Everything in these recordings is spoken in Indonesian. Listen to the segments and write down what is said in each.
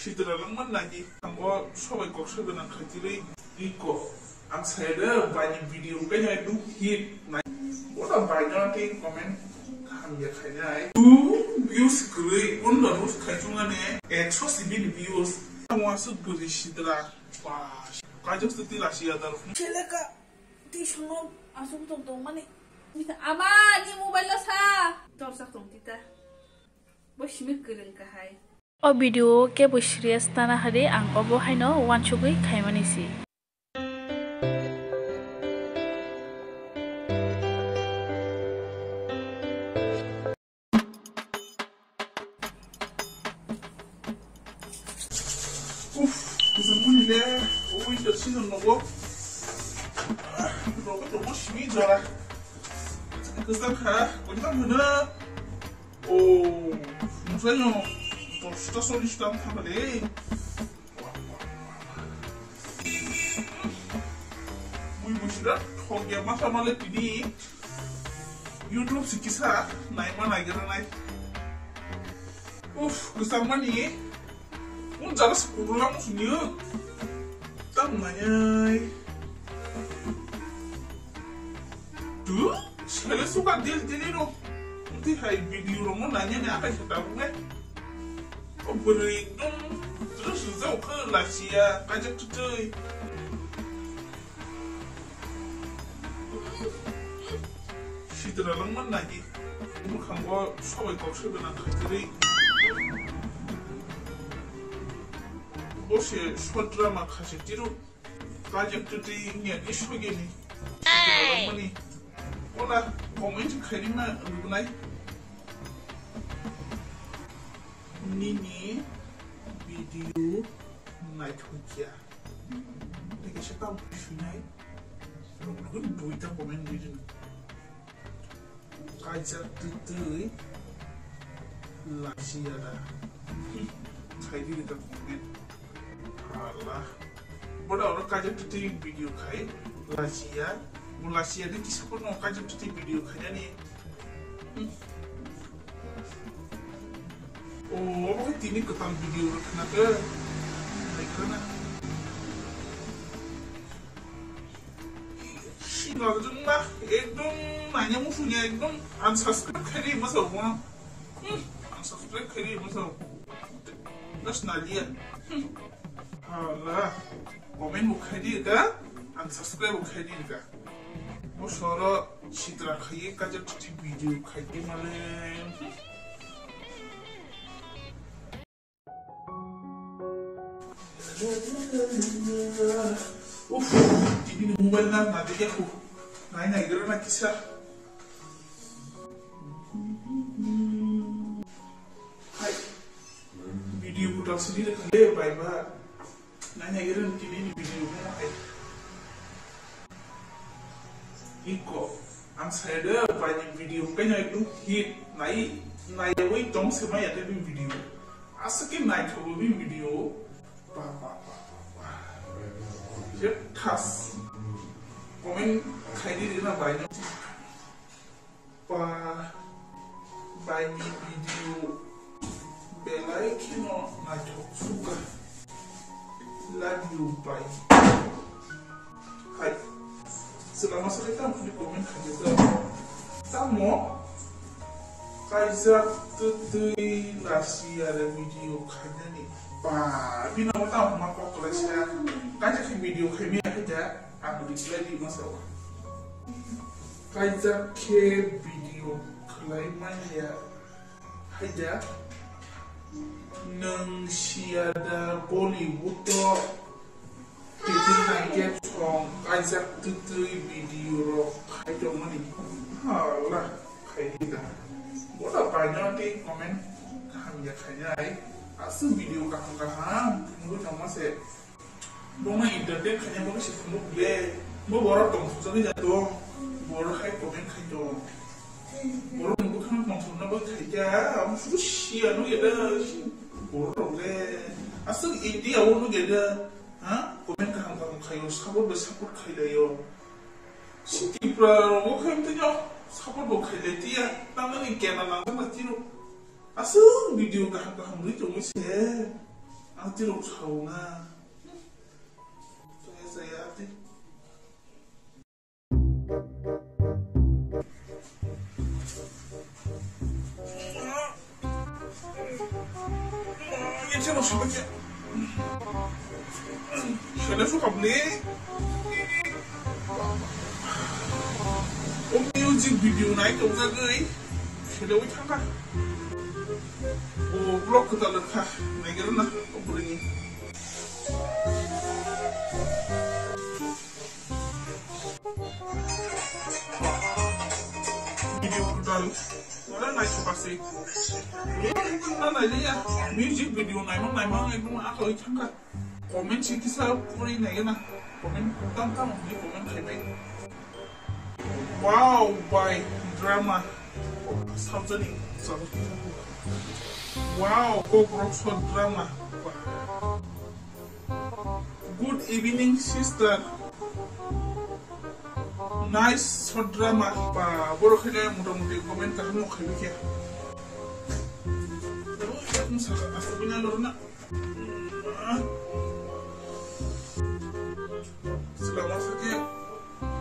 시들어랑만 나지. 한거 서버에 꼭서그는 가지를 있고 ang saya banyak video kayaknya itu hit nah udah banyak yang komen hamnya kayaknya views keren udah terus kacungannya exhaustive views masuk berisi telah wah kajak setelah siapa taruh celaka di sana asuk tong mana ama ni mobile lah sa torsak tong kita bos mik keren kahai o video ke bosrias tanah hari ang obo haino wansugui kaimanisi 네, 오고 있다 시선 놓고 너가 너무 심히 좋아 그 상태 거기다 하나 오 무슨요 또 수다 소리 수다 하면에 무시다 거기에 마사 말레 비니 유튜브 시키사 나이만 나이게라 나이 그 상만이 잘라 스쿠르랑 무슨 일 namanya tuh saya suka dia jadi loh nanti hai video romo nanya nih apa kita punya beri dong terus jauh ke Asia ajak cuy si terlalu mana lagi bukan gua soal kau sebenarnya jadi bosnya short drama kasih tiru kajak tuti nya isu gini orang mana olah komen kerana bukanai ini video night hujan lagi siapa isu-nya orang duitnya komen gitu kajak tuti lagi ada kayak gitu komen Allah, bodoh orang kajian tuti video kai, Malaysia ni kisah pun orang kajian tuti video kainya ni. Oh, apa ini ketang video kenapa? Kenapa? Sinar jumlah, ekdom nanya musuhnya ekdom unsubscribe kiri masa orang, unsubscribe kiri masa, terus nalia. Allah, komen bukan dia kan? Unsubscribe bukan dia kan? Mau suara citra kaya kajar tuti video kaya malam. Ini mobile nanti aku nanya gara nak kisah. Hai, video putar sendiri kan dia baik-baik. Nanya iran ini video mana iko ang saya banyak video kayaknya itu hit naik wei tong sama ya tapi video asakin naik coba video ya tas komen kayak ini na banyak banyak video belai kino naik suka love you bye hai selama kita di komen aja sama kaisa tuti nasi ada video kayaknya nih bina tahu maka koleksia kaca video kami aja aku dislike di masa kaisa ke video kelaiman ya aja nang siada Bollywood to titin nangket song kajak tutui video kayak dong nih halah kayak gitu bola banyak di komen kami ya kayaknya asu video kahang menurut nama saya bunga internet kayaknya bunga sih kamu beli mau borok dong susahnya jatuh borok kayak komen kayak dong borok bukan maksudnya kayak kamu susah anu ya dah borok le asal ini awal nu gede, komen kahang kayo sabot besabot kayo, si tripura mo kayo tinyo sabot mo kayo tiya, tangan ni kena nang tangan tiro, asal video kahang kahang rito mo siya, Ati lo sauna. Saya ati. Ini lo siapa sih? Saya suka beli. Music video naik ke gay. Saya udah cakap. Oh, blog kita lekah. Naik na beli. Video total. Wala naik pasti. Nah, ya. Music video naik itu aku cakap. Komen sih kisah puri naik na. Komen tentang ini komen kayak. Wow, by drama. Something. Wow, kokborok short drama. Good evening, sister. Nice short drama. Ba, boro kaya mudah-mudahan komen kamu kayak ya. Terus aku punya lorna. Selamat saja.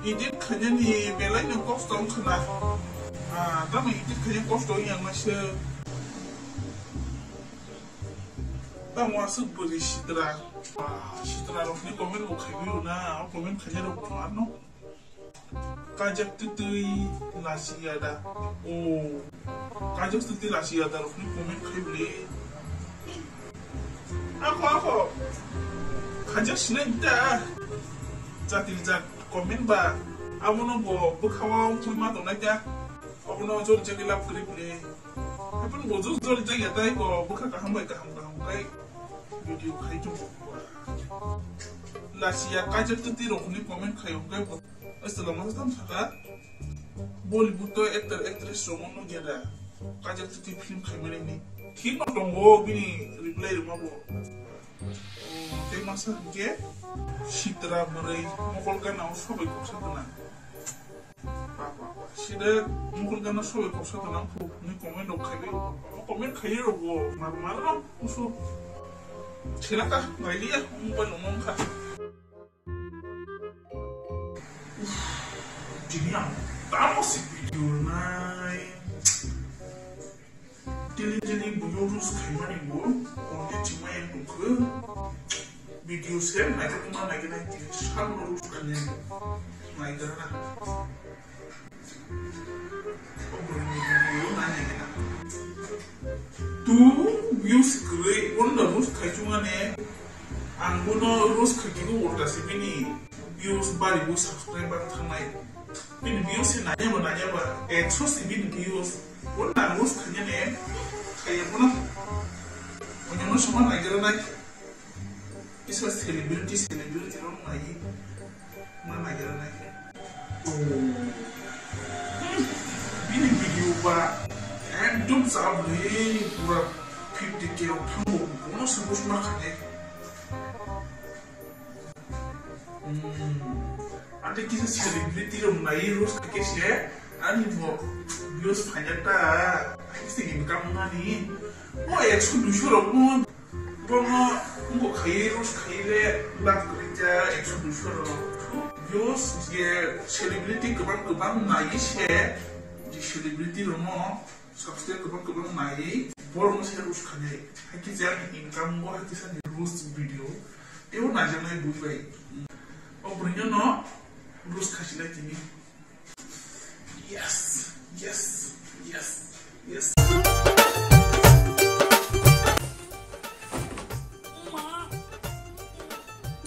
Idit kanya ni belai ni kosong kena. Tapi idit kanya kosong yang masih. Tamu asal beri citra roh ni komen mau kayu na, komen kaya roh mana? Kajak tutui nasi ada, oh, kajak tutui nasi ada roh ni komen kayu le. Aku, kajak sini dah, jat komen ba, aku nak bukawa cuma tu nak jah, aku nak jual jadi lap grip le. Apa nak jual jadi ada aku buka kaham baik. Video kayak itu, Lasia kajak tuh tiru nih komen kayak buat, setelah masa saka, Bollywood tuh aktris roman tuh ada, kajak tuh film kayak mana ini, kita tunggu gini reply rumah bo, kayak masa dia, citra berai, mukulkan aus sobai koksa tenang, citra mukulkan aus sobai koksa tenang, nih komen kayak bo, marah usul. Silakan, nggak lihat, ngomong kah? Jadi yang tamu sih video naik, jadi bujurus kayak mana bu? Konten cuma yang buka video saya naik ke mana naik sekarang urus kalian naik karena video nanya kita. Tuh views kere, orang dah kayak cuma nih, anggono terus kayak gitu udah sih ini views baru subscriber tangai, ini views nanya apa, terus ini views, orang terus kayaknya nih, kayak mana, punya semua naik naik, bisa selebriti orang naik, mana naik, ini video pak. Endum sabli pura 50K tango kono sebus makane ante kisa celebrity rom nairus kakesye ani bo bios fanyata kisi ni kamani o exu dushoro mo bono ngo khairus khaire lat kerja exu dushoro bios ye celebrity keban naishe di celebrity romo subscribe keban naik baru masih harus kaya haki jangan income gua haki sana terus video itu naja naik buat oh punya no terus kasih lagi nih yes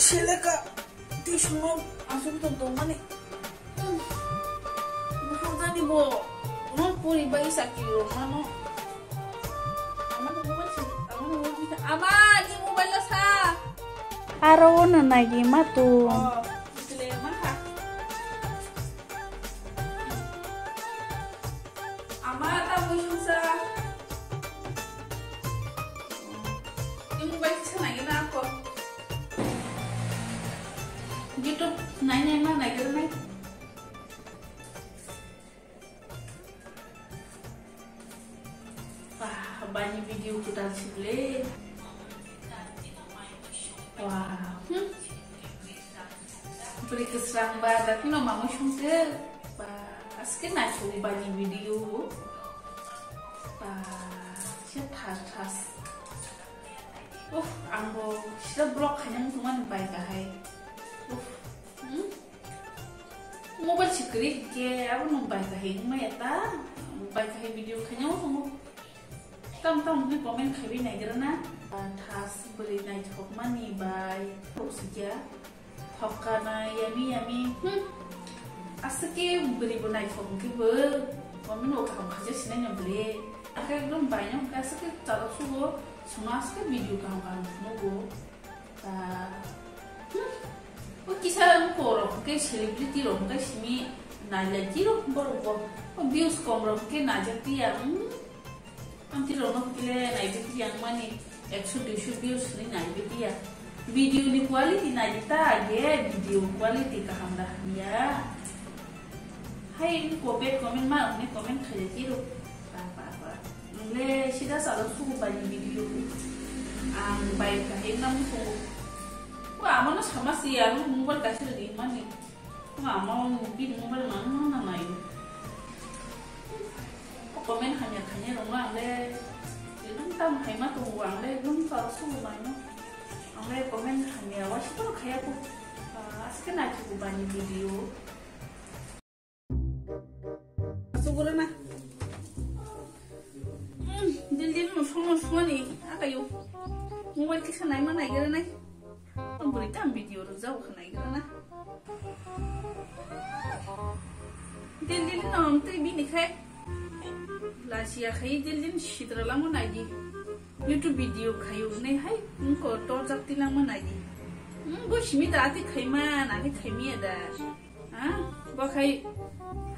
Silakan di semua asal tonton mana bukan tadi bo non puri bayi sakit mana Ama, di mobile lo sa. Araw na nagimatu. Oh, ito lang maka. Ama, tamu yun sa. Yung mobile sa nagin na ako. Dito, nanya na nagin na. Banyak video kita sih beri keserang ba tapi no mama shungke ba aske na chugu ba ni video ba siap tas anggo sila blog hanyang tuman baik kahai mobile cikri ke apa nung baik kahai maya ta baik kahai video hanyang tuh tam ni komen kahai naik gerana tas beri naik hok mani baik saja hokana yami aske beri naik hok mungkin komen okam kerja sini nyamble akhirnya belum banyak aske cara suhu semua aske video kan nunggu kisah korok ke selebriti loh ke sini najaji loh baru views komro ke najati yang nanti loh kile najati yang mana 100-200 views ni najati ya video ni quality najata aja video quality kahamdah ya hai ini komen mah ini komen kerja loh apa le sida salah suku banyak video baik kahing namu suku wah mana sama sih ya lu mobile kasih di mana wah mau mungkin mobile mana main komen hanya rumah le itu tam hemat uang le belum salah suku mana le komen hanya wajib tuh kayak aku asken aja cukup banyak video syukuran lah Dil semua nih, apa yuk? Mobile kisah naik mana gara naik? Pemberitaan video jauh kena gara Dil nong tuh bini kayak Lasia kayak dil shitra lama lagi YouTube video kayu nih, hai engkau torjak tilang mana lagi? Gue sih tadi kayak mana, nanti kayak ada, gue kayak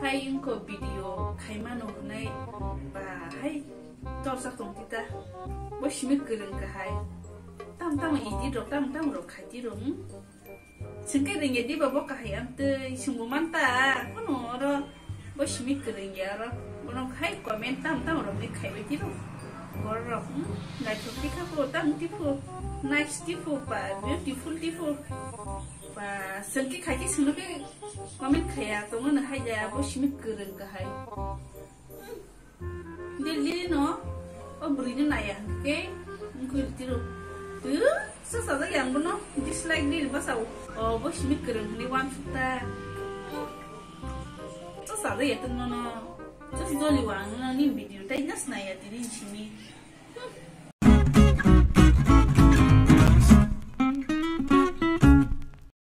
hai engkau video kayak mana nih, hai torsak tong kita bos simit gereng kahai tam idi ro tam ro khati ro sengke ringe di babo kahai ante sunggu manta kono ro bos simit gereng ya ro kono khai komen tam ro ni khai beti ro ro na choti ka ko tam tifu nice tifu pa beautiful pa sengke khai ki sunu ke komen khaya to mon hai ja bos simit gereng kahai Dili no, berinya naya, oke? Mungkin tiru, sesuatu yang benar dislike dili pasau, bos mikir ni wan suta, sesuatu ya tu nono, terus doli wan ni video, tapi nas naya dili sini.